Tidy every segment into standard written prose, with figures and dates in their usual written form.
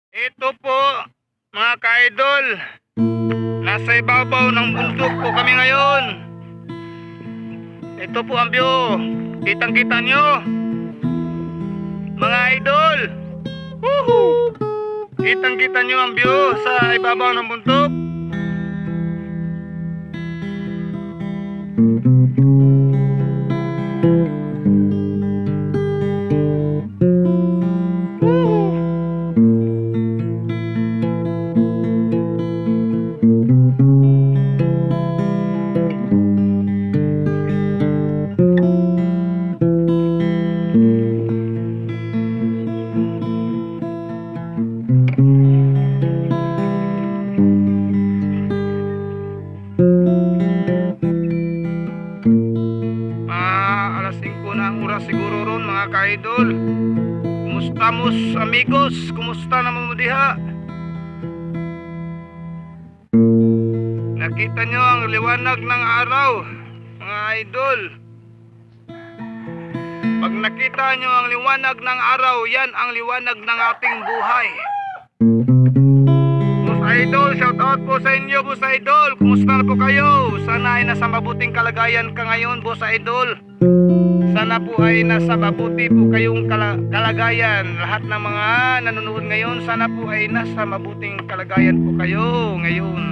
Ito po, mga ka-idol, nasa ibabaw ng bundok po kami ngayon. Ito po ang view. Kitang-kita nyo, mga idol. Woohoo! Kitang-kita nyo ang view sa ibabaw ng bundok. Alas 5 na ang oras siguro ron, mga ka-idol. Kumusta mos amigos? Kumusta naman mo diha? Nakita nyo ang liwanag ng araw, mga idol. Pag nakita nyo ang liwanag ng araw, yan ang liwanag ng ating buhay. Boss Idol, shout out po sa inyo, Boss Idol. Kumusta na po kayo? Sana ay nasa mabuting kalagayan ka ngayon, Boss Idol. Sana po ay nasa mabuti po kayong kalagayan. Lahat ng mga nanonood ngayon, sana po ay nasa mabuting kalagayan po kayo ngayon.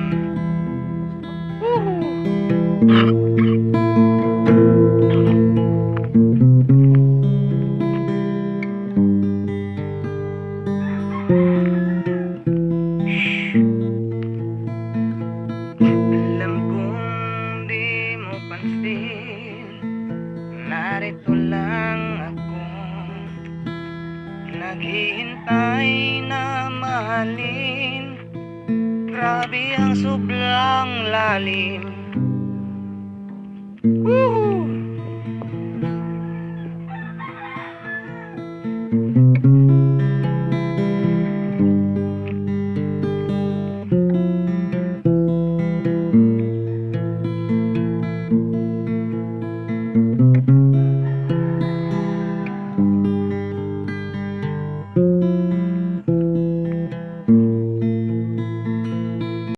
Alam kong di mo pansin, narito lang ako, naghihintay na mahalin. Grabe ang sobrang lalim